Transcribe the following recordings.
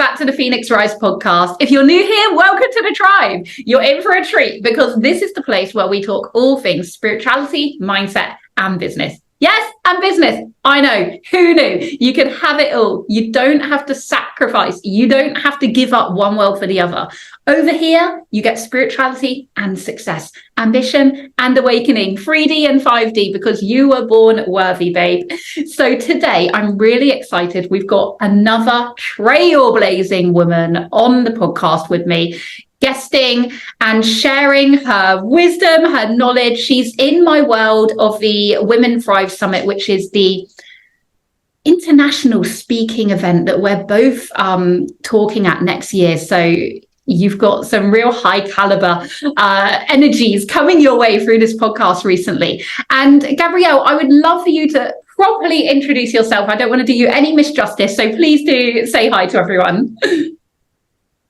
back to the Phoenix Rise podcast. If you're new here, welcome to the tribe. You're in for a treat because this is the place where we talk all things spirituality, mindset, and business. Yes, and business. I know. Who knew? You can have it all. You don't have to sacrifice. You don't have to give up one world for the other. Over here, you get spirituality and success, ambition and awakening, 3D and 5D, because you were born worthy, babe. So today, I'm really excited. We've got another trailblazing woman on the podcast with me, guesting and sharing her wisdom, her knowledge. She's in my world of the Women Thrive Summit, which is the international speaking event that we're both talking at next year. So you've got some real high caliber energies coming your way through this podcast recently. And Gabrielle, I would love for you to properly introduce yourself. I don't want to do you any misjustice, so please do say hi to everyone.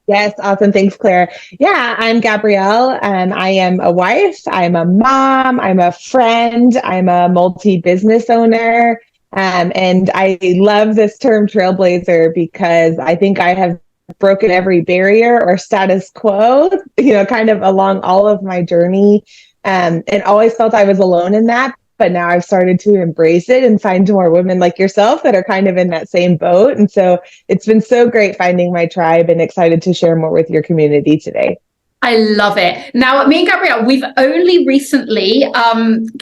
Yes, awesome. Thanks, Claire. Yeah, I'm Gabrielle. I am a wife. I'm a mom. I'm a friend. I'm a multi-business owner. And I love this term trailblazer because I think I have broken every barrier or status quo, kind of along all of my journey. And always felt I was alone in that. But now I've started to embrace it and find more women like yourself that are kind of in that same boat. And so it's been so great finding my tribe and excited to share more with your community today. I love it. Now, me and Gabrielle, we've only recently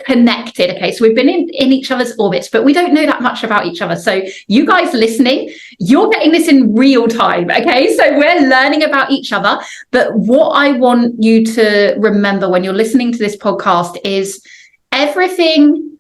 connected. Okay, so we've been in each other's orbits, but we don't know that much about each other. So you guys listening, you're getting this in real time. Okay, so we're learning about each other. But what I want you to remember when you're listening to this podcast is everything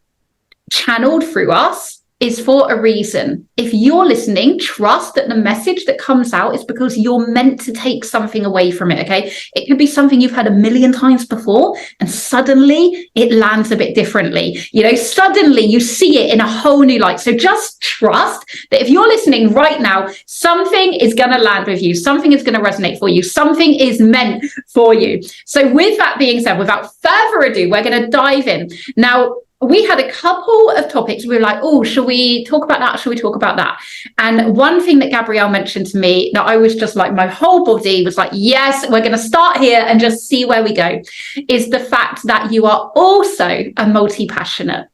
channeled through us is for a reason. If you're listening, trust that the message that comes out is because you're meant to take something away from it, okay? It could be something you've heard a million times before, and suddenly it lands a bit differently. Suddenly you see it in a whole new light. So just trust that if you're listening right now, something is going to land with you. Something is going to resonate for you. Something is meant for you. So with that being said, without further ado, we're going to dive in. Now, we had a couple of topics. We were like, oh, shall we talk about that? Shall we talk about that? And one thing that Gabrielle mentioned to me that I was just like, my whole body was like, yes, we're going to start here and just see where we go, is the fact that you are also a multi-passionate.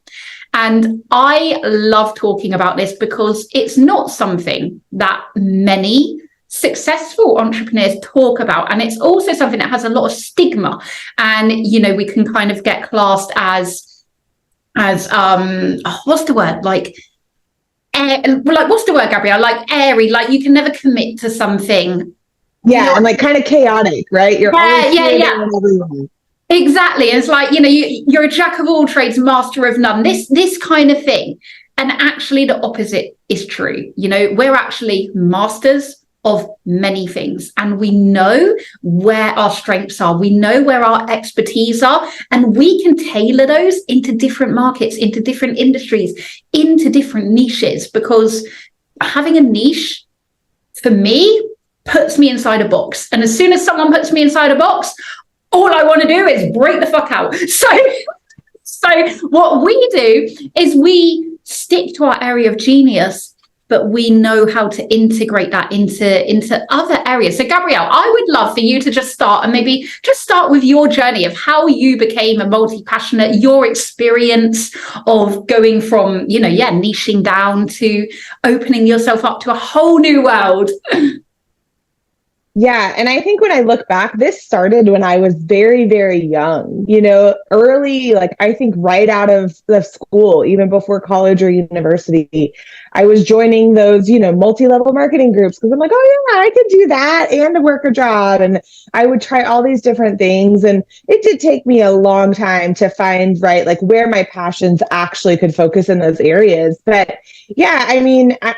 And I love talking about this because it's not something that many successful entrepreneurs talk about. And it's also something that has a lot of stigma. And, we can kind of get classed as what's the word? What's the word, Gabrielle? Like airy, like you can never commit to something. Yeah, and like kind of chaotic, right? You're always Exactly. It's like, you're a jack of all trades, master of none, this kind of thing. And actually the opposite is true. We're actually masters of many things, and we know where our strengths are, we know where our expertise are, and we can tailor those into different markets, into different industries, into different niches, because having a niche for me puts me inside a box. And as soon as someone puts me inside a box, all I want to do is break the fuck out. So what we do is we stick to our area of genius, but we know how to integrate that into other areas. So Gabrielle, I would love for you to just start and maybe just start with your journey of how you became a multi-passionate, your experience of going from, niching down to opening yourself up to a whole new world. Yeah. And I think when I look back, this started when I was very, very young, early, I think right out of the school, even before college or university, I was joining those, multi-level marketing groups because I'm like, oh yeah, I could do that and work a job. And I would try all these different things. And it did take me a long time to find, right, where my passions actually could focus in those areas. But yeah, I mean, I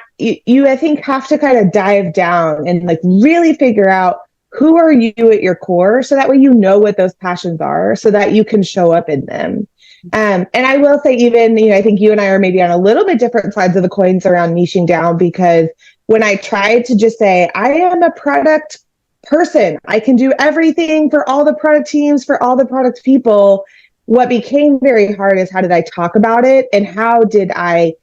think have to kind of dive down and really figure out who are you at your core, so that way what those passions are, so that you can show up in them. And I will say, even, I think you and I are maybe on a little bit different sides of the coins around niching down, because when I tried to just say, I am a product person, I can do everything for all the product teams, for all the product people, what became very hard is how did I talk about it, and how did I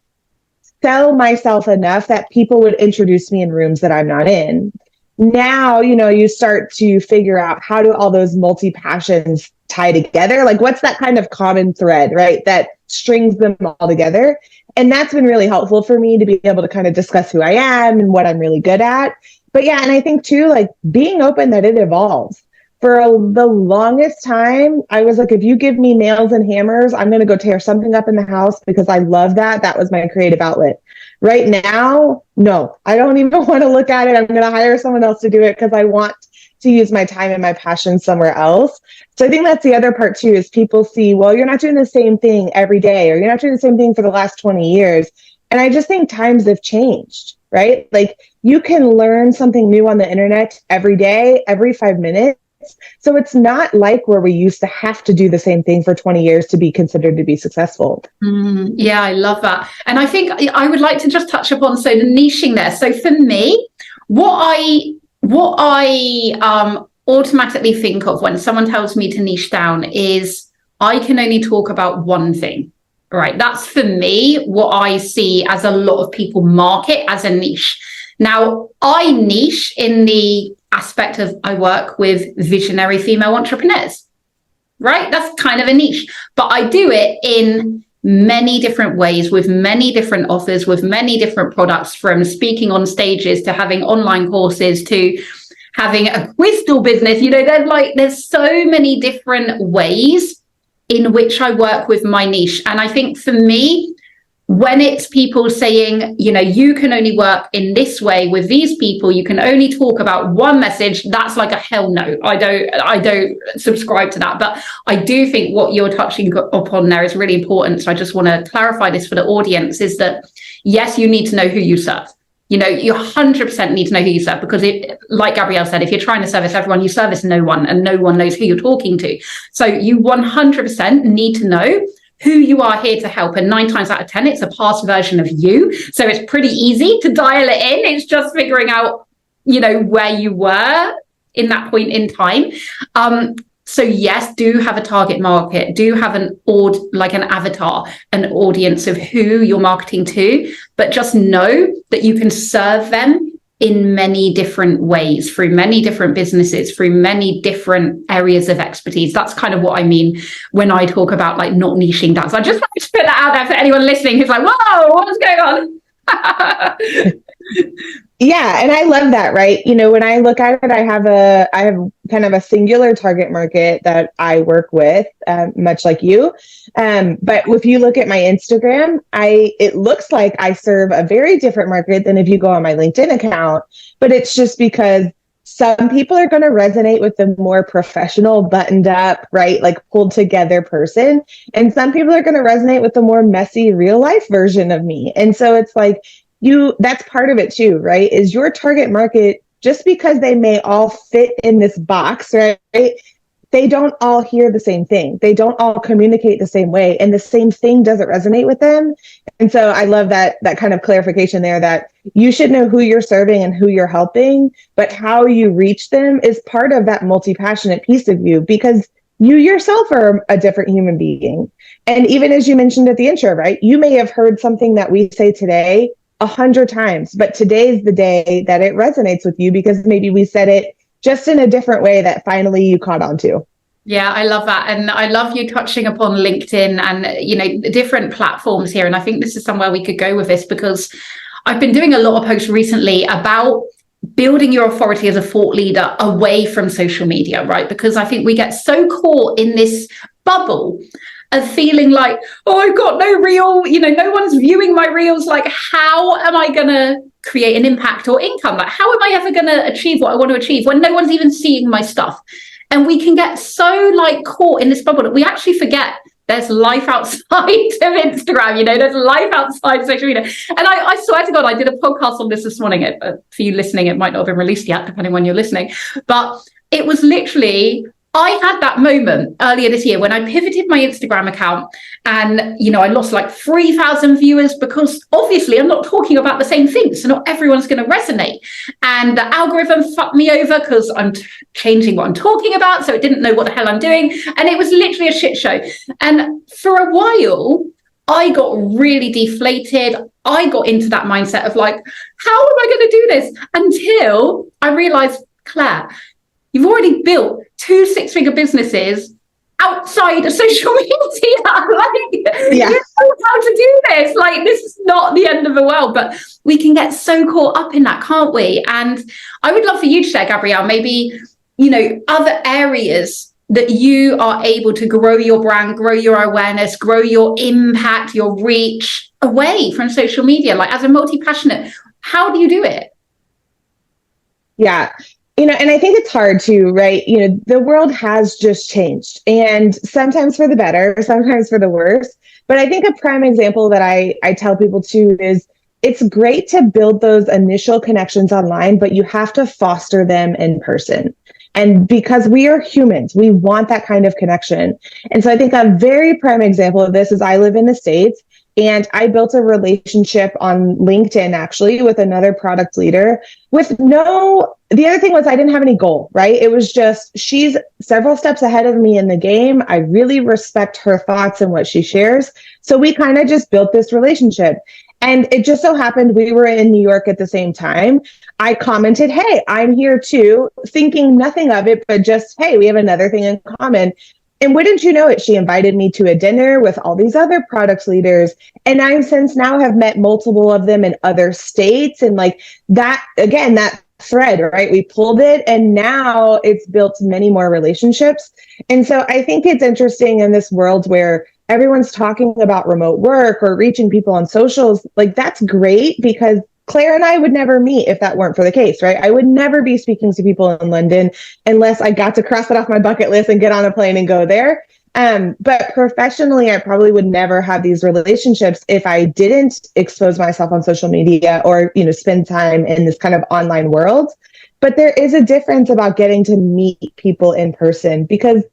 sell myself enough that people would introduce me in rooms that I'm not in. now, you start to figure out how do all those multi-passions tie together? Like, what's that kind of common thread, right, that strings them all together? And that's been really helpful for me to be able to kind of discuss who I am and what I'm really good at. But yeah, and I think too, like being open that it evolves. For the longest time, I was like, if you give me nails and hammers, I'm going to go tear something up in the house because I love that. That was my creative outlet. Right now, no, I don't even want to look at it. I'm going to hire someone else to do it because I want to use my time and my passion somewhere else. So I think that's the other part too, is people see, well, you're not doing the same thing every day, or you're not doing the same thing for the last 20 years. And I just think times have changed, right? Like you can learn something new on the internet every day, every 5 minutes. So it's not like where we used to have to do the same thing for 20 years to be considered to be successful. Yeah, I love that. And I think I would like to just touch upon, so the niching there. So for me, what I automatically think of when someone tells me to niche down is I can only talk about one thing, right? That's for me what I see as a lot of people market as a niche. Now, I niche in the aspect of I work with visionary female entrepreneurs, right? That's kind of a niche, but I do it in many different ways with many different offers, with many different products, from speaking on stages to having online courses to having a crystal business. There's so many different ways in which I work with my niche. And I think for me, when it's people saying, you can only work in this way with these people, you can only talk about one message, that's like a hell no. I don't subscribe to that. But I do think what you're touching upon there is really important. So I just want to clarify this for the audience, is that yes, you need to know who you serve. You 100% need to know who you serve, because like Gabrielle said, if you're trying to service everyone, you service no one, and no one knows who you're talking to. So you 100% need to know who you are here to help. And 9 times out of 10, it's a past version of you. So it's pretty easy to dial it in. It's just figuring out, where you were in that point in time. So yes, do have a target market, do have an avatar, an audience of who you're marketing to, but just know that you can serve them in many different ways, through many different businesses, through many different areas of expertise. That's kind of what I mean when I talk about like not niching down. So I just want to put that out there for anyone listening who's like, whoa, what's going on? Yeah. And I love that, right? When I look at it, I have kind of a singular target market that I work with, much like you. But if you look at my Instagram, it looks like I serve a very different market than if you go on my LinkedIn account. But it's just because some people are going to resonate with the more professional, buttoned up, right? Like pulled together person. And some people are going to resonate with the more messy real life version of me. And so it's like, that's part of it too, right? Is your target market, just because they may all fit in this box, right? They don't all hear the same thing. They don't all communicate the same way, and the same thing doesn't resonate with them. And so I love that kind of clarification there, that you should know who you're serving and who you're helping, but how you reach them is part of that multi-passionate piece of you, because you yourself are a different human being. And even as you mentioned at the intro, right? You may have heard something that we say today 100 times, but today's the day that it resonates with you because maybe we said it just in a different way that finally you caught on to. Yeah, I love that. And I love you touching upon LinkedIn and, different platforms here. And I think this is somewhere we could go with this, because I've been doing a lot of posts recently about building your authority as a thought leader away from social media, right? Because I think we get so caught in this bubble of feeling like, oh, I've got no reel, no one's viewing my reels. Like, how am I going to create an impact or income? Like, how am I ever going to achieve what I want to achieve when no one's even seeing my stuff? And we can get so caught in this bubble that we actually forget there's life outside of Instagram, there's life outside social media. And I swear to God, I did a podcast on this morning. For you listening, it might not have been released yet, depending when you're listening. But it was literally, I had that moment earlier this year when I pivoted my Instagram account and, I lost 3,000 viewers, because obviously I'm not talking about the same things. So not everyone's going to resonate. And the algorithm fucked me over because I'm changing what I'm talking about. So it didn't know what the hell I'm doing. And it was literally a shit show. And for a while, I got really deflated. I got into that mindset of like, how am I going to do this? Until I realized, Claire, you've already built 2 six-figure businesses outside of social media. Like, Yeah. you know how to do this. Like, this is not the end of the world, but we can get so caught up in that, can't we? And I would love for you to share, Gabrielle, maybe, you know, other areas that you are able to grow your brand, grow your awareness, grow your impact, your reach away from social media. Like, as a multi-passionate, how do you do it? Yeah. You know, and I think it's hard too, right? You know, the world has just changed, and sometimes for the better, sometimes for the worse. But I think a prime example that I tell people too is it's great to build those initial connections online, but you have to foster them in person. And because we are humans, we want that kind of connection. And so I think a very prime example of this is I live in the States, and I built a relationship on LinkedIn actually with another product leader the other thing was I didn't have any goal, right? It was just, she's several steps ahead of me in the game. I really respect her thoughts and what she shares. So we kind of just built this relationship. And it just so happened we were in New York at the same time. I commented, hey, I'm here too, thinking nothing of it, but just, hey, we have another thing in common. And wouldn't you know it, she invited me to a dinner with all these other product leaders. And I since now have met multiple of them in other states. And like that, again, that thread, right? We pulled it, and now it's built many more relationships. And so I think it's interesting in this world where everyone's talking about remote work or reaching people on socials. Like, that's great, because Claire and I would never meet if that weren't for the case, right? I would never be speaking to people in London unless I got to cross it off my bucket list and get on a plane and go there. But professionally, I probably would never have these relationships if I didn't expose myself on social media or, you know, spend time in this kind of online world. But there is a difference about getting to meet people in person, because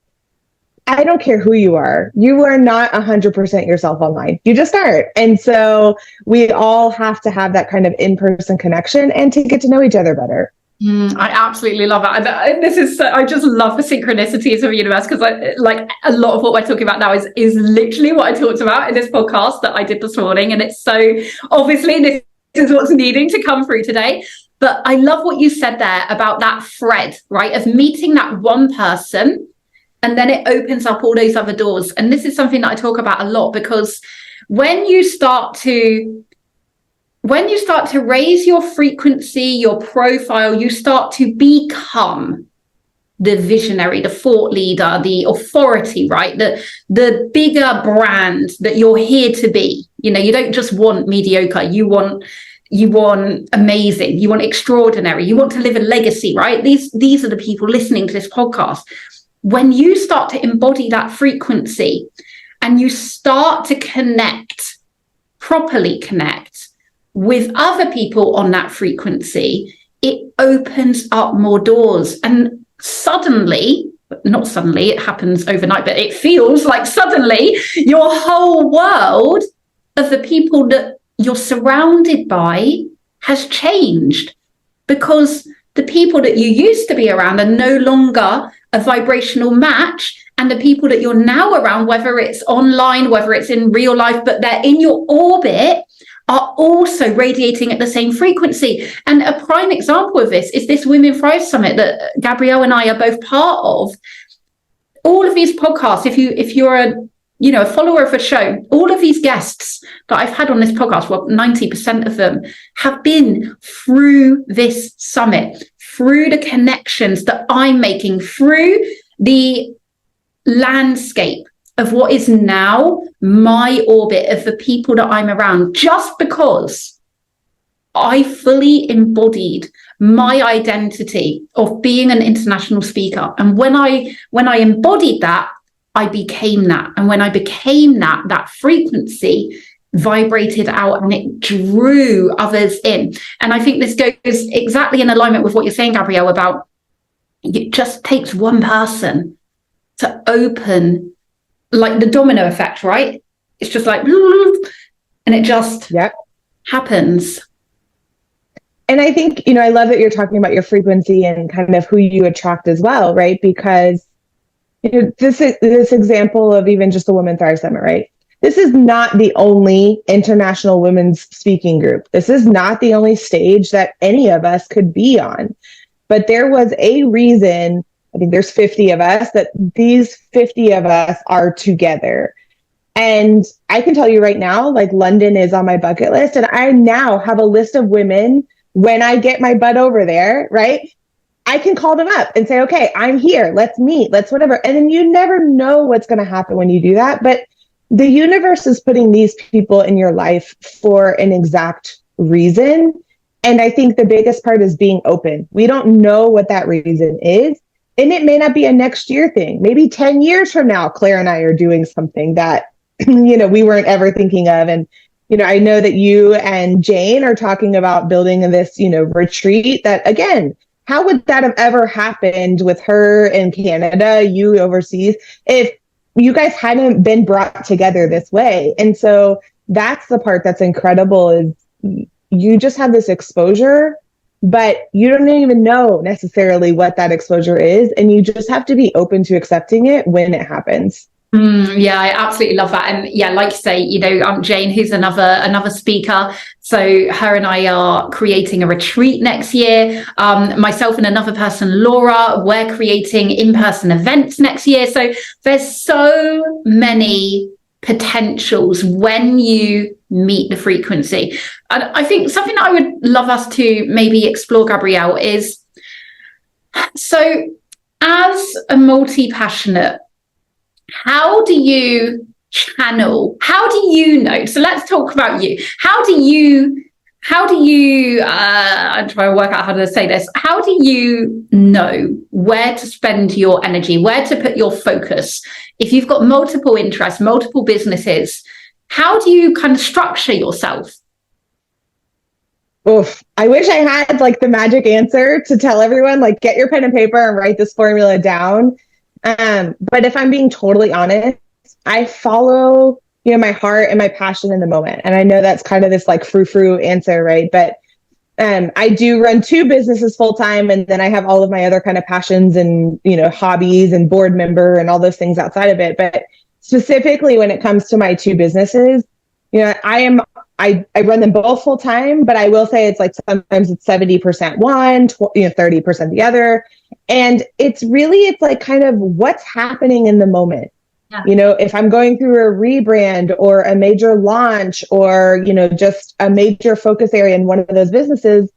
I don't care who you are not 100% yourself online. You just aren't. And so we all have to have that kind of in-person connection and to get to know each other better. I absolutely love it. I just love the synchronicities of the universe, because like a lot of what we're talking about now is literally what I talked about in this podcast that I did this morning. And it's so obviously this is what's needing to come through today. But I love what you said there about that thread, right? Of meeting that one person, and then it opens up all those other doors. And this is something that I talk about a lot, because when you start to raise your frequency, your profile, you start to become the visionary, the thought leader, the authority, right? The bigger brand that you're here to be. You know, you don't just want mediocre, you want amazing, you want extraordinary, you want to live a legacy, right? These are the people listening to this podcast. When you start to embody that frequency and you start to properly connect with other people on that frequency, it opens up more doors. And not suddenly, it happens overnight, but it feels like suddenly your whole world of the people that you're surrounded by has changed, because the people that you used to be around are no longer a vibrational match. And the people that you're now around, whether it's online, whether it's in real life, but they're in your orbit, are also radiating at the same frequency. And a prime example of this is this Women Thrive Summit that Gabrielle and I are both part of. All of these podcasts, if you're a follower of a show, all of these guests that I've had on this podcast, well, 90% of them have been through this summit, through the connections that I'm making, through the landscape of what is now my orbit of the people that I'm around, just because I fully embodied my identity of being an international speaker. And when I embodied that, I became that. And when I became that, that frequency vibrated out and it drew others in. And I think this goes exactly in alignment with what you're saying, Gabrielle, about it just takes one person to open, like the domino effect, right? It's just like, and it just happens. And I think, I love that you're talking about your frequency and kind of who you attract as well, right? Because this example of even just the Women Thrive Summit, right? this is not the only international women's speaking group. This is not the only stage that any of us could be on. But there was a reason, I think there's 50 of us, that these 50 of us are together. And I can tell you right now, like London is on my bucket list. And I now have a list of women when I get my butt over there, right? I can call them up and say, okay, I'm here. Let's meet. Let's whatever. And then you never know what's going to happen when you do that. But the universe is putting these people in your life for an exact reason. And I think the biggest part is being open. We don't know what that reason is. And it may not be a next year thing. Maybe 10 years from now, Claire and I are doing something that, we weren't ever thinking of. And, I know that you and Jane are talking about building this, retreat that, again, how would that have ever happened with her in Canada, you overseas, if you guys hadn't been brought together this way? And so that's the part that's incredible, is you just have this exposure, but you don't even know necessarily what that exposure is. And you just have to be open to accepting it when it happens. Yeah, I absolutely love that. And yeah, like you say, Jane, who's another speaker. So her and I are creating a retreat next year. Myself and another person, Laura, we're creating in-person events next year. So there's so many potentials when you meet the frequency. And I think something that I would love us to maybe explore, Gabrielle, is, so as a multi-passionate, how do you channel? How do you know? So let's talk about you. How do you, I'm trying to work out how to say this. How do you know where to spend your energy, where to put your focus? If you've got multiple interests, multiple businesses, how do you kind of structure yourself? Oof. I wish I had like the magic answer to tell everyone, like, get your pen and paper and write this formula down. But if I'm being totally honest, I follow, my heart and my passion in the moment. And I know that's kind of this like frou-frou answer, right? But I do run 2 businesses full time, and then I have all of my other kind of passions and, hobbies and board member and all those things outside of it. But specifically when it comes to my 2 businesses, I run them both full time, but I will say it's like sometimes it's 70% one, 30% the other. And it's like kind of what's happening in the moment. Yeah. If I'm going through a rebrand or a major launch or, just a major focus area in one of those businesses,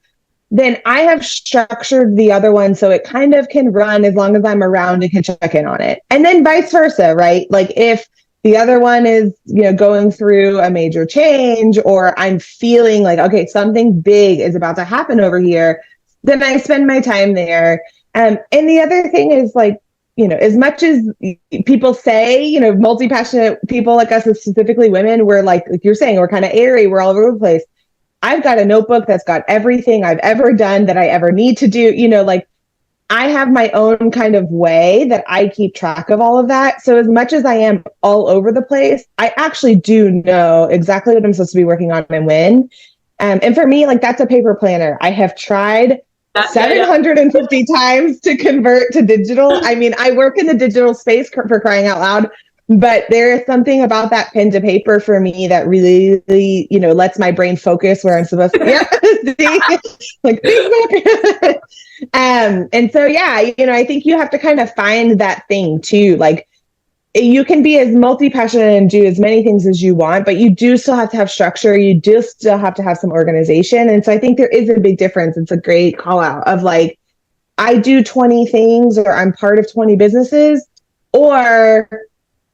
then I have structured the other one so it kind of can run as long as I'm around and can check in on it. And then vice versa, right? Like if the other one is, going through a major change, or I'm feeling like, okay, something big is about to happen over here, then I spend my time there. And the other thing is like, as much as people say, multi-passionate people like us, specifically women, we're like you're saying, we're kind of airy, we're all over the place. I've got a notebook that's got everything I've ever done that I ever need to do, like I have my own kind of way that I keep track of all of that. So as much as I am all over the place, I actually do know exactly what I'm supposed to be working on and when. And for me, like that's a paper planner. I have tried 750 times to convert to digital. I mean, I work in the digital space for crying out loud, but there is something about that pen to paper for me that really, lets my brain focus where I'm supposed to. Yeah, like Facebook. And so, yeah, I think you have to kind of find that thing too. Like you can be as multi-passionate and do as many things as you want, but you do still have to have structure. You do still have to have some organization. And so I think there is a big difference. It's a great call out of like, I do 20 things or I'm part of 20 businesses, or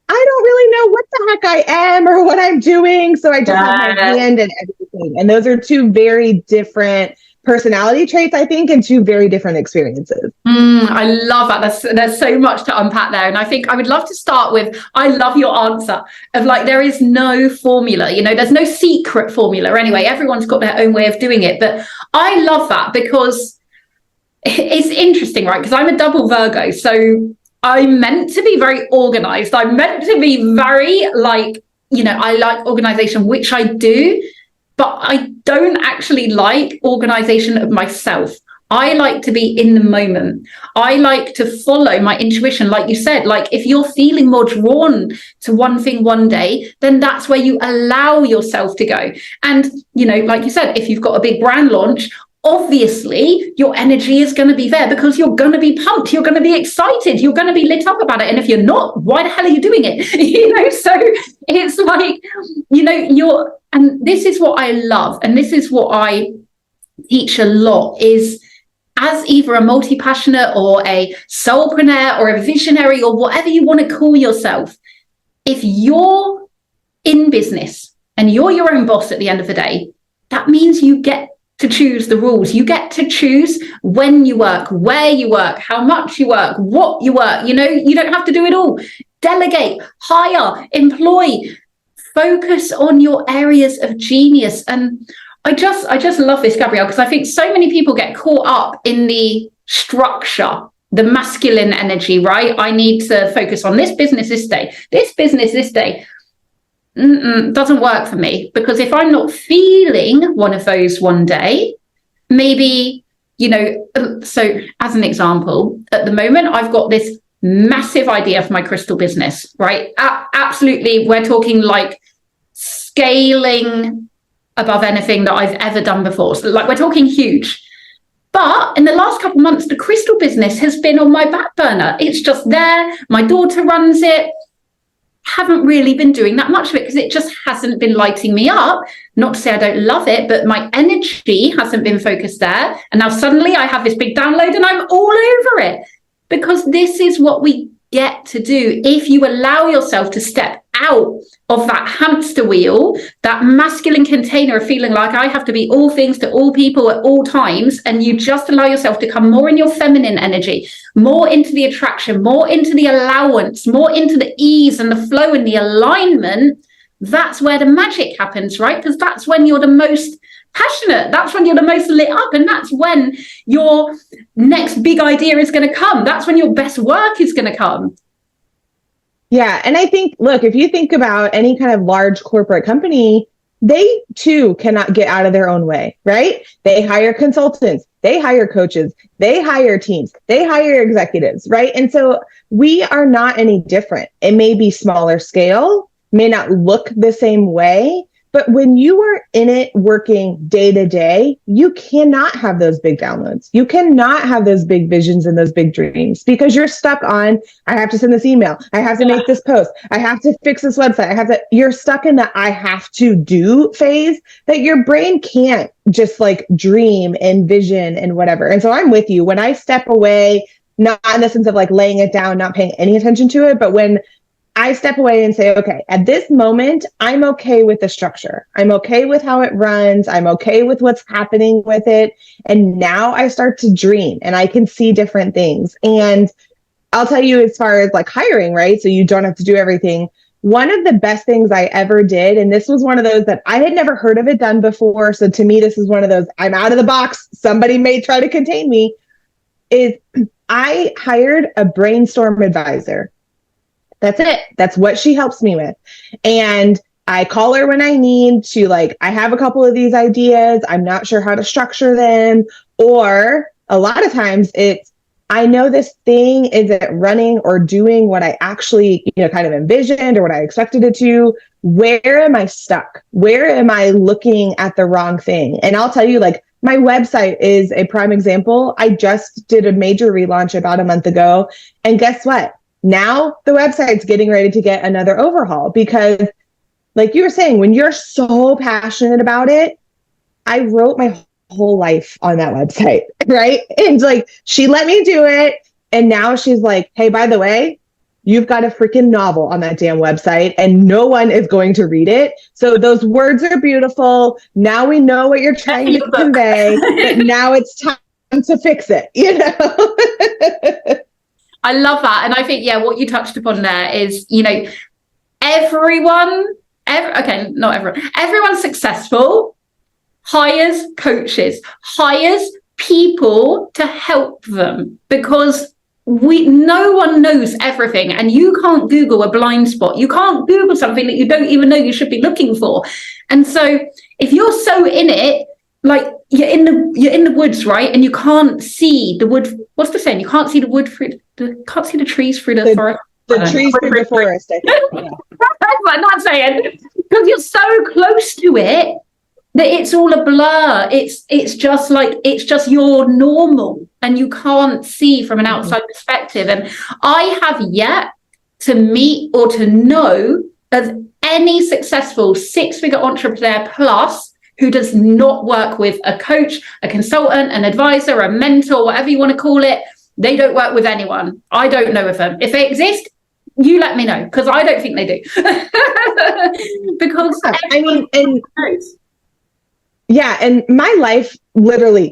I don't really know what the heck I am or what I'm doing. So I just have my hand in everything. And those are 2 very different personality traits, I think, and 2 very different experiences. I love that. There's so much to unpack there. And I think I would love to start with, I love your answer of like, there is no formula, there's no secret formula. Anyway, everyone's got their own way of doing it. But I love that because it's interesting, right? Because I'm a double Virgo. So I'm meant to be very organized. I'm meant to be very like, I like organization, which I do. But I don't actually like organization of myself. I like to be in the moment. I like to follow my intuition. Like you said, like if you're feeling more drawn to one thing one day, then that's where you allow yourself to go. And, you know, like you said, if you've got a big brand launch, obviously your energy is going to be there because you're going to be pumped, you're going to be excited, you're going to be lit up about it. And if you're not, why the hell are you doing it? You know, so it's like, you know, and this is what I love, and this is what I teach a lot, is as either a multi-passionate or a soulpreneur or a visionary or whatever you want to call yourself, if you're in business and you're your own boss at the end of the day, that means you get to choose the rules. You get to choose when you work, where you work, how much you work, what you work. You know, you don't have to do it all. Delegate, hire, employ, focus on your areas of genius. And I just love this, Gabrielle, because I think so many people get caught up in the structure, the masculine energy, right? I need to focus on this business this day, this business this day. Doesn't work for me, because if I'm not feeling one of those one day, maybe, you know, so as an example, at the moment, I've got this massive idea for my crystal business, right? Absolutely. We're talking like scaling above anything that I've ever done before. So like we're talking huge. But in the last couple of months, the crystal business has been on my back burner. It's just there. My daughter runs it. Haven't really been doing that much of it because it just hasn't been lighting me up. Not to say I don't love it, but my energy hasn't been focused there. And now suddenly I have this big download and I'm all over it, because this is what we get to do if you allow yourself to step out of that hamster wheel, that masculine container of feeling like I have to be all things to all people at all times, and you just allow yourself to come more in your feminine energy, more into the attraction, more into the allowance, more into the ease and the flow and the alignment. That's where the magic happens, right? Because that's when you're the most passionate, that's when you're the most lit up, and that's when your next big idea is going to come. That's when your best work is going to come. Yeah. And I think, look, if you think about any kind of large corporate company, they too cannot get out of their own way, right? They hire consultants, they hire coaches, they hire teams, they hire executives, right? And so we are not any different. It may be smaller scale, may not look the same way, but when you are in it working day to day, you cannot have those big downloads. You cannot have those big visions and those big dreams, because you're stuck on, I have to send this email, I have to make this post, I have to fix this website, you're stuck in the I have to do phase, that your brain can't just like dream and vision and whatever. And so I'm with you. When I step away, not in the sense of like laying it down, not paying any attention to it, but when I step away and say, okay, at this moment, I'm okay with the structure. I'm okay with how it runs. I'm okay with what's happening with it. And now I start to dream and I can see different things. And I'll tell you, as far as like hiring, right? So you don't have to do everything. One of the best things I ever did, and this was one of those that I had never heard of it done before. So to me, this is one of those, I'm out of the box, somebody may try to contain me, is I hired a brainstorm advisor. That's it. That's what she helps me with. And I call her when I need to, like, I have a couple of these ideas, I'm not sure how to structure them. Or a lot of times it's, I know this thing isn't running or doing what I actually, kind of envisioned or what I expected it to. Where am I stuck? Where am I looking at the wrong thing? And I'll tell you, like, my website is a prime example. I just did a major relaunch about a month ago. And guess what? Now the website's getting ready to get another overhaul, because like you were saying, when you're so passionate about it, I wrote my whole life on that website, right? And like, she let me do it. And now she's like, hey, by the way, you've got a freaking novel on that damn website and no one is going to read it. So those words are beautiful. Now we know what you're trying to convey, but now it's time to fix it, I love that. And I think, what you touched upon there is, everyone successful hires coaches, hires people to help them, because no one knows everything, and you can't Google a blind spot. You can't Google something that you don't even know you should be looking for. And so if you're so in it, like you're in the woods, right? And you can't see the wood. What's the saying? You can't see the wood through can't see the trees through the forest. The trees through the forest, I think. Yeah. That's what I'm not saying, because you're so close to it that it's all a blur. It's just your normal, and you can't see from an outside perspective. And I have yet to meet or to know of any successful six-figure entrepreneur plus who does not work with a coach, a consultant, an advisor, a mentor, whatever you want to call it. They don't work with anyone. I don't know of them. If they exist, you let me know, because I don't think they do. Because I mean, and my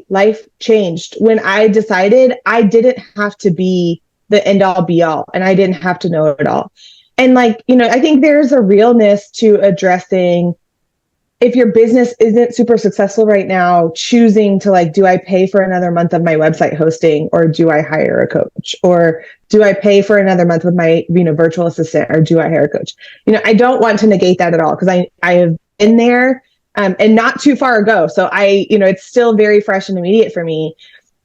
life changed when I decided I didn't have to be the end all be all, and I didn't have to know it all. And like, I think there's a realness to addressing, if your business isn't super successful right now, choosing to like, do I pay for another month of my website hosting, or do I hire a coach, or do I pay for another month with my, virtual assistant, or do I hire a coach? I don't want to negate that at all, because I have been there, and not too far ago. So it's still very fresh and immediate for me.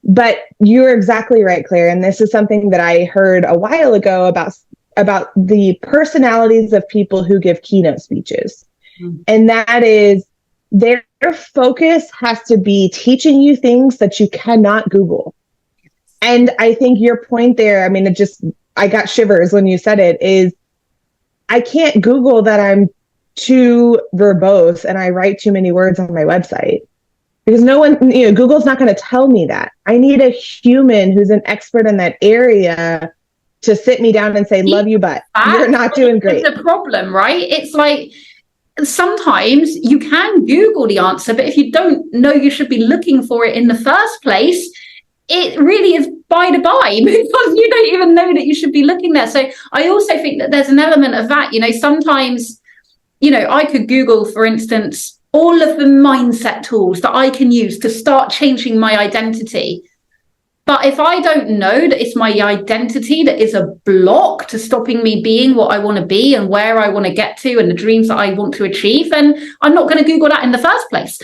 But you're exactly right, Claire. And this is something that I heard a while ago about the personalities of people who give keynote speeches. And that is, their focus has to be teaching you things that you cannot Google. And I think your point there, I mean, I got shivers when you said it, is I can't Google that I'm too verbose and I write too many words on my website, because no one, Google's not going to tell me that. I need a human who's an expert in that area to sit me down and say, love you, but you're not doing great. It's a problem, right? It's like, sometimes you can Google the answer, but if you don't know you should be looking for it in the first place, it really is by the by, because you don't even know that you should be looking there. So I also think that there's an element of that. Sometimes, I could Google, for instance, all of the mindset tools that I can use to start changing my identity. But if I don't know that it's my identity that is a block to stopping me being what I want to be and where I want to get to and the dreams that I want to achieve, then I'm not going to Google that in the first place.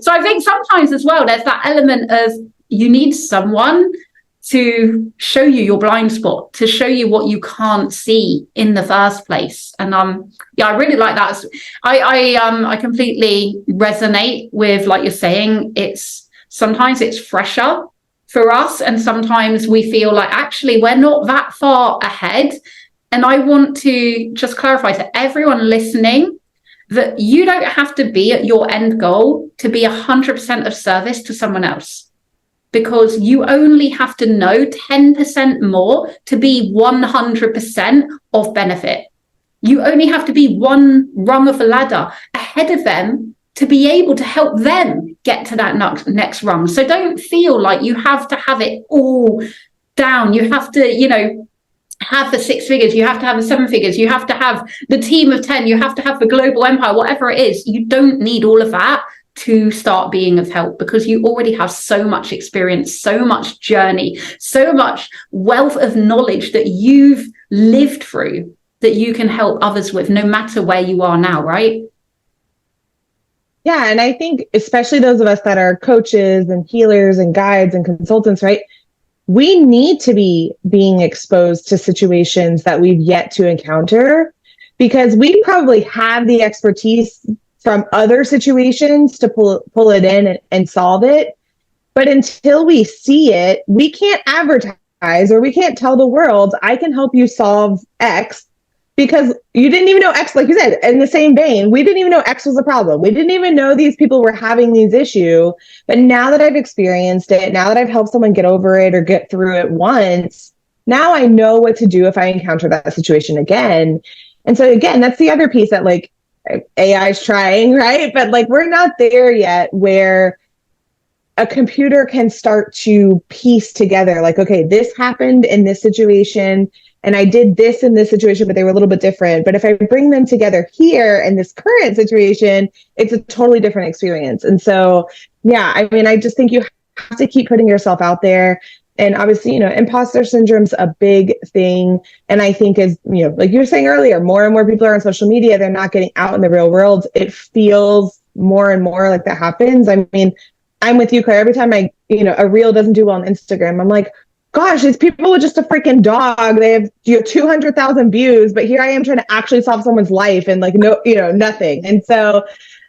So I think sometimes as well, there's that element of you need someone to show you your blind spot, to show you what you can't see in the first place. And I really like that. I completely resonate with, like you're saying, sometimes it's fresher for us, and sometimes we feel like actually we're not that far ahead. And I want to just clarify to everyone listening that you don't have to be at your end goal to be 100% of service to someone else, because you only have to know 10% more to be 100% of benefit. You only have to be one rung of the ladder ahead of them to be able to help them get to that next rung. So don't feel like you have to have it all down. You have to, have the 6 figures. You have to have the 7 figures. You have to have the team of 10. You have to have the global empire, whatever it is. You don't need all of that to start being of help, because you already have so much experience, so much journey, so much wealth of knowledge that you've lived through that you can help others with, no matter where you are now, right? Yeah. And I think especially those of us that are coaches and healers and guides and consultants, right? We need to be being exposed to situations that we've yet to encounter, because we probably have the expertise from other situations to pull it in and solve it. But until we see it, we can't advertise, or we can't tell the world, I can help you solve X, because you didn't even know X, like you said, in the same vein, we didn't even know X was a problem. We didn't even know these people were having these issues. But now that I've experienced it, now that I've helped someone get over it or get through it once, now I know what to do if I encounter that situation again. And so again, that's the other piece that like AI is trying, right? But like, we're not there yet where a computer can start to piece together like, okay, this happened in this situation, and I did this in this situation, but they were a little bit different. But if I bring them together here in this current situation, it's a totally different experience. And so, yeah, I mean, I just think you have to keep putting yourself out there. And obviously, imposter syndrome's a big thing. And I think as, like you were saying earlier, more and more people are on social media, they're not getting out in the real world. It feels more and more like that happens. I mean, I'm with you, Claire. Every time a reel doesn't do well on Instagram, I'm like, gosh, these people with just a freaking dog, they have 200,000 views, but here I am trying to actually solve someone's life and nothing. And so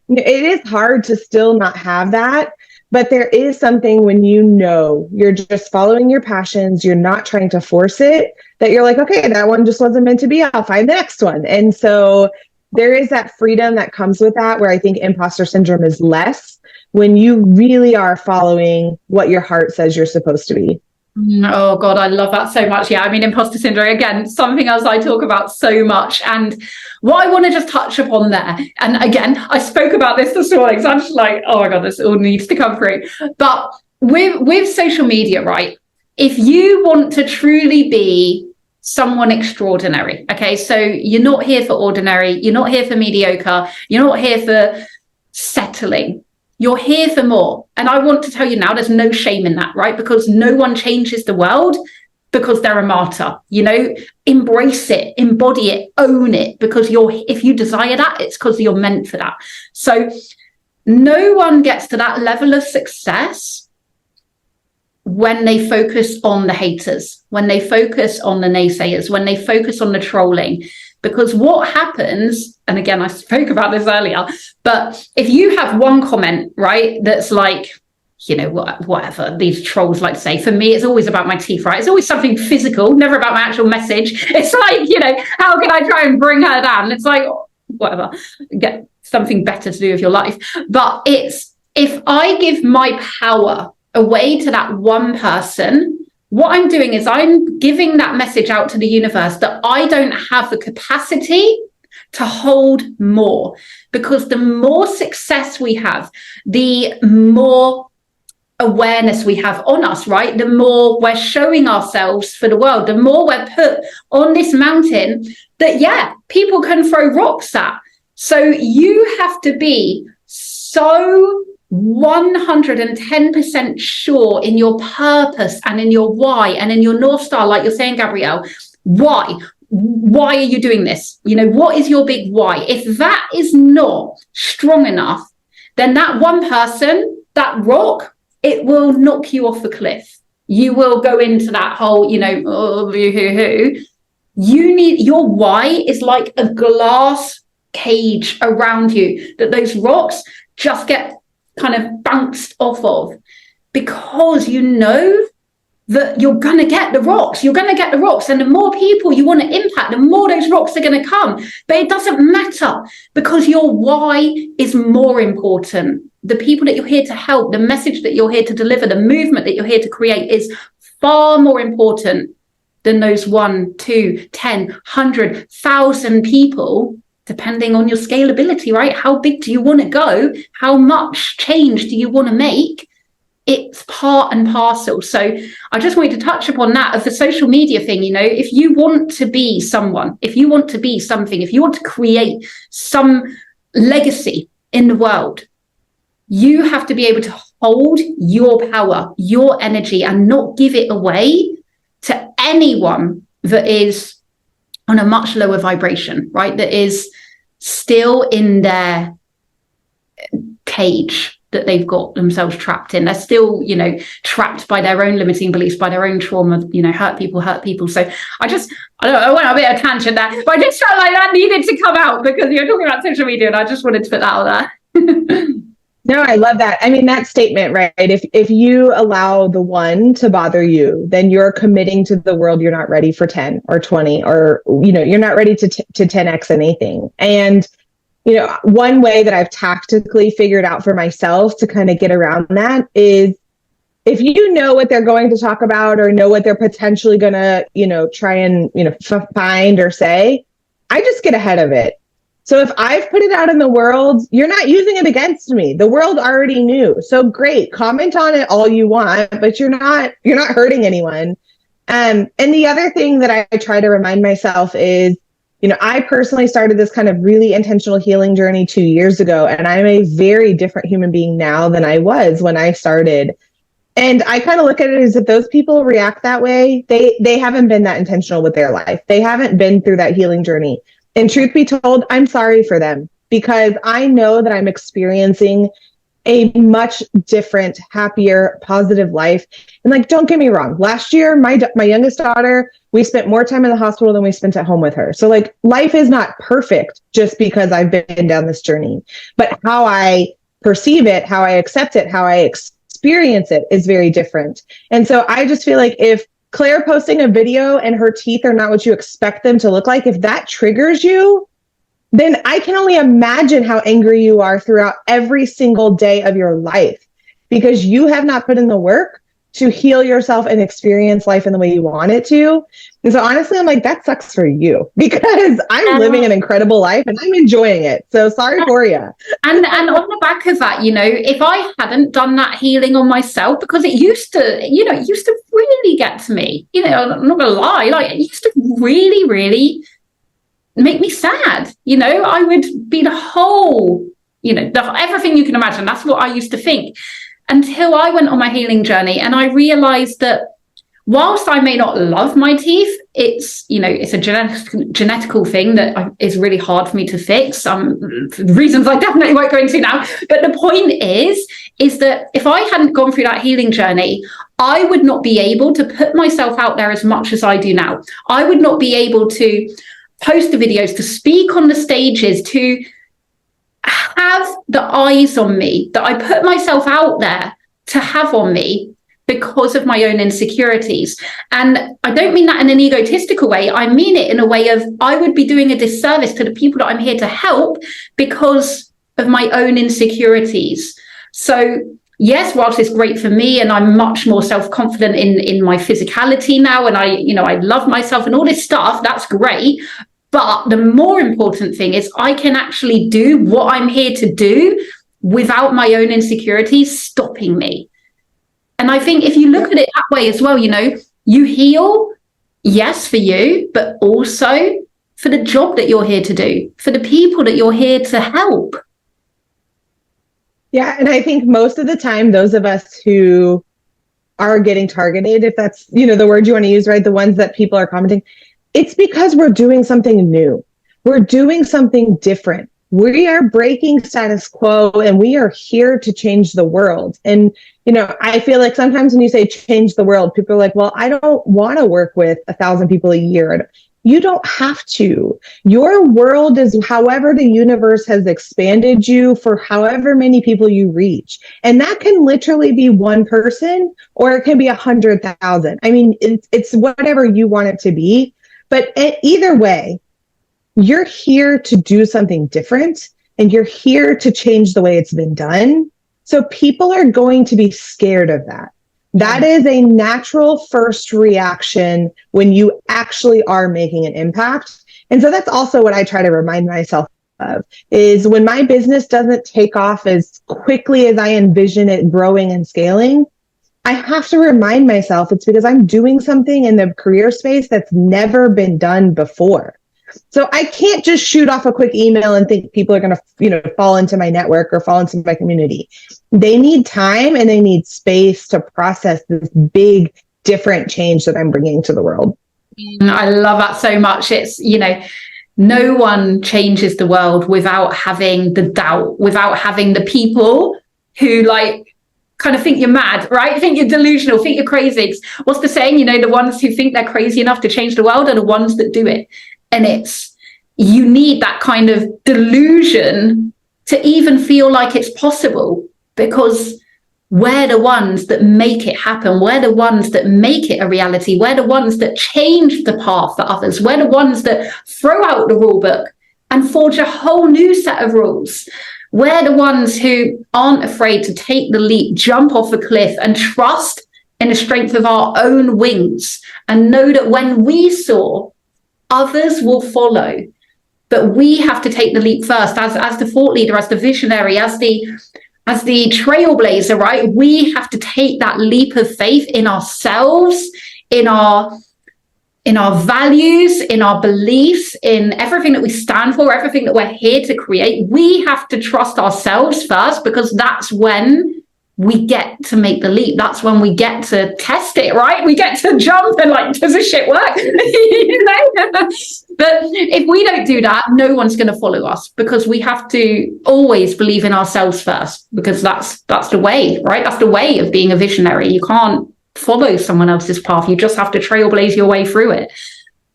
it is hard to still not have that. But there is something when you're just following your passions, you're not trying to force it, that you're like, okay, that one just wasn't meant to be. I'll find the next one. And so there is that freedom that comes with that, where I think imposter syndrome is less when you really are following what your heart says you're supposed to be. Oh God, I love that so much. Yeah, I mean, imposter syndrome, again, something else I talk about so much. And what I want to just touch upon there, and again, I spoke about this morning, so I'm just like, oh my God, this all needs to come through. But with social media, right, if you want to truly be someone extraordinary, okay, so you're not here for ordinary, you're not here for mediocre, you're not here for settling. You're here for more. And I want to tell you now, there's no shame in that, right? Because no one changes the world because they're a martyr. Embrace it, embody it, own it, because if you desire that, it's because you're meant for that. So no one gets to that level of success when they focus on the haters, when they focus on the naysayers, when they focus on the trolling. Because what happens, and again, I spoke about this earlier, but if you have one comment, right, that's like, whatever these trolls like to say, for me, it's always about my teeth, right? It's always something physical, never about my actual message. It's like, how can I try and bring her down? It's like, whatever, get something better to do with your life. But it's, if I give my power away to that one person, what I'm doing is I'm giving that message out to the universe that I don't have the capacity to hold more. Because the more success we have, the more awareness we have on us, right? The more we're showing ourselves for the world, the more we're put on this mountain that, yeah, people can throw rocks at. So you have to be so 110% sure in your purpose and in your why and in your North Star, like you're saying, Gabrielle. Why are you doing this? What is your big why? If that is not strong enough, then that one person, that rock, it will knock you off the cliff. You will go into that whole, You need, your why is like a glass cage around you that those rocks just get kind of bounced off of, because that you're going to get the rocks. You're going to get the rocks. And the more people you want to impact, the more those rocks are going to come. But it doesn't matter, because your why is more important. The people that you're here to help, the message that you're here to deliver, the movement that you're here to create is far more important than those 1, 2, 10, 100,000 people, depending on your scalability, right? How big do you want to go? How much change do you want to make? It's part and parcel. So I just wanted to touch upon that of the social media thing. If you want to be someone, if you want to be something, if you want to create some legacy in the world, you have to be able to hold your power, your energy, and not give it away to anyone that is on a much lower vibration, right? That is still in their cage that they've got themselves trapped in. They're still, trapped by their own limiting beliefs, by their own trauma, hurt people. So I went on a bit of a tangent there, but I just felt like that needed to come out because you're talking about social media and I just wanted to put that out there. No, I love that. I mean, that statement, right? If you allow the one to bother you, then you're committing to the world you're not ready for 10 or 20, or, you're not ready to 10x anything. And, one way that I've tactically figured out for myself to kind of get around that is, if you know what they're going to talk about or know what they're potentially going to, try and, find or say, I just get ahead of it. So if I've put it out in the world, you're not using it against me. The world already knew. So great, comment on it all you want, but you're not hurting anyone. And the other thing that I try to remind myself is, I personally started this kind of really intentional healing journey 2 years ago, and I'm a very different human being now than I was when I started. And I kind of look at it as if those people react that way, they haven't been that intentional with their life. They haven't been through that healing journey. And truth be told, I'm sorry for them. because I know that I'm experiencing a much different, happier, positive life. And like, don't get me wrong. Last year, my youngest daughter, we spent more time in the hospital than we spent at home with her. So like, life is not perfect just because I've been down this journey, but how I perceive it, how I accept it, how I experience it is very different. And so I just feel like if Claire posting a video and her teeth are not what you expect them to look like, if that triggers you, then I can only imagine how angry you are throughout every single day of your life, because you have not put in the work to heal yourself and experience life in the way you want it to. And so honestly, I'm like, that sucks for you, because I'm living an incredible life and I'm enjoying it. So sorry for you. And on the back of that, you know, if I hadn't done that healing on myself, because it used to really get to me, you know, I'm not gonna lie, like it used to really, really make me sad. You know, I would be the whole, you know, everything you can imagine. That's what I used to think, until I went on my healing journey and I realized that whilst I may not love my teeth, it's, you know, it's a genetical thing that is really hard for me to fix. For reasons I definitely won't go into now. But the point is that if I hadn't gone through that healing journey, I would not be able to put myself out there as much as I do now. I would not be able to post the videos, to speak on the stages, to have the eyes on me that I put myself out there to have on me, because of my own insecurities. And I don't mean that in an egotistical way. I mean it in a way of, I would be doing a disservice to the people that I'm here to help because of my own insecurities. So yes, whilst it's great for me and I'm much more self-confident in my physicality now, and I love myself and all this stuff, that's great. But the more important thing is I can actually do what I'm here to do without my own insecurities stopping me. And I think if you look at it that way as well, you know, you heal, yes, for you, but also for the job that you're here to do, for the people that you're here to help. Yeah. And I think most of the time, those of us who are getting targeted, if that's, you know, the word you want to use, right? The ones that people are commenting, it's because we're doing something new. We're doing something different. We are breaking status quo and we are here to change the world. And, you know, I feel like sometimes when you say change the world, people are like, well, I don't want to work with 1,000 people a year. You don't have to. Your world is however the universe has expanded you for however many people you reach. And that can literally be one person or it can be 100,000. I mean, it's whatever you want it to be. But either way, you're here to do something different and you're here to change the way it's been done. So people are going to be scared of that. That is a natural first reaction when you actually are making an impact. And so that's also what I try to remind myself of, is when my business doesn't take off as quickly as I envision it growing and scaling, I have to remind myself it's because I'm doing something in the career space that's never been done before. So I can't just shoot off a quick email and think people are going to, you know, fall into my network or fall into my community. They need time and they need space to process this big, different change that I'm bringing to the world. I love that so much. It's, you know, no one changes the world without having the doubt, without having the people who like kind of think you're mad, right? Think you're delusional, think you're crazy. What's the saying? You know, the ones who think they're crazy enough to change the world are the ones that do it. And it's, you need that kind of delusion to even feel like it's possible, because we're the ones that make it happen. We're the ones that make it a reality. We're the ones that change the path for others. We're the ones that throw out the rule book and forge a whole new set of rules. We're the ones who aren't afraid to take the leap, jump off a cliff and trust in the strength of our own wings and know that when we soar, others will follow. But we have to take the leap first as the thought leader, as the visionary, as the trailblazer, right? We have to take that leap of faith in ourselves, in our values, in our beliefs, in everything that we stand for, everything that we're here to create. We have to trust ourselves first, because that's when we get to make the leap. That's when we get to test it, right? We get to jump and like, does this shit work? You know? But if we don't do that, no one's going to follow us, because we have to always believe in ourselves first, because that's the way, right? That's the way of being a visionary. You can't follow someone else's path. You just have to trailblaze your way through it.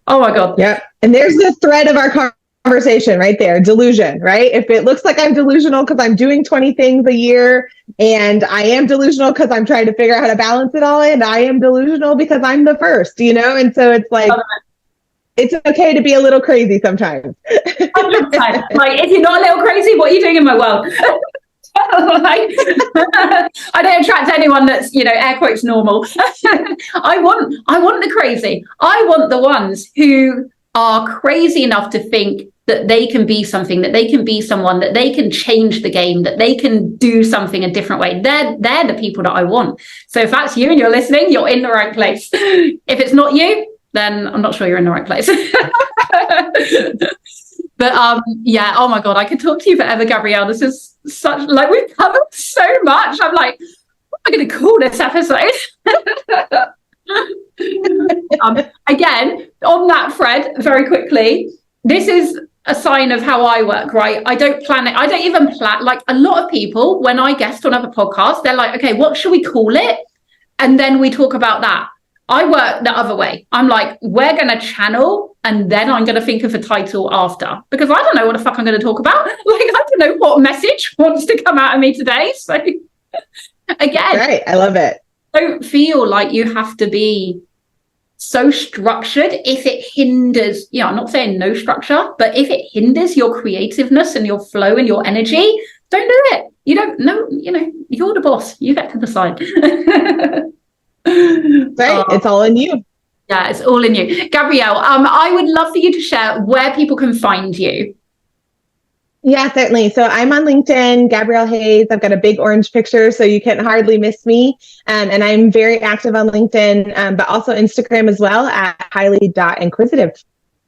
Oh my God. Yeah. And there's the thread of our conversation right there. Delusion, right? If it looks like I'm delusional because I'm doing 20 things a year, and I am delusional because I'm trying to figure out how to balance it all, and I am delusional because I'm the first, you know? And so it's like, it's okay to be a little crazy sometimes. 100%. Like, if you're not a little crazy, what are you doing in my world? Like, I don't attract anyone that's, you know, air quotes normal. I want the crazy. I want the ones who are crazy enough to think that they can be something, that they can be someone, that they can change the game, that they can do something a different way. They're the people that I want. So if that's you and you're listening, you're in the right place. If it's not you, then I'm not sure you're in the right place. But yeah, oh my God, I could talk to you forever, Gabrielle. This is such, like, we've covered so much. I'm like, what am I going to call this episode? Again, on that thread, very quickly, this is a sign of how I work, right? I don't plan it. I don't even plan. Like, a lot of people, when I guest on other podcasts, they're like, okay, what should we call it? And then we talk about that. I work the other way. I'm like, we're going to channel, and then I'm going to think of a title after, because I don't know what the fuck I'm going to talk about. Like, I don't know what message wants to come out of me today. So again, right. I love it. Don't feel like you have to be so structured. If it hinders, you know, I'm not saying no structure, but if it hinders your creativeness and your flow and your energy, don't do it. You don't know, you know, you're the boss. You get to decide. Right. It's all in you. Yeah, it's all in you. Gabrielle, I would love for you to share where people can find you. Yeah, certainly. So I'm on LinkedIn, Gabrielle Hayes. I've got a big orange picture, so you can hardly miss me. And I'm very active on LinkedIn, but also Instagram as well at highly.inquisitive.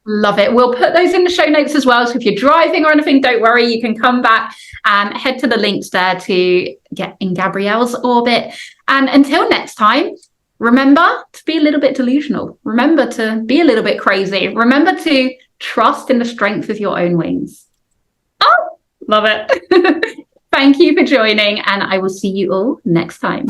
Love it. We'll put those in the show notes as well. So if you're driving or anything, don't worry. You can come back and head to the links there to get in Gabrielle's orbit. And until next time, remember to be a little bit delusional. Remember to be a little bit crazy. Remember to trust in the strength of your own wings. Oh, love it. Thank you for joining, and I will see you all next time.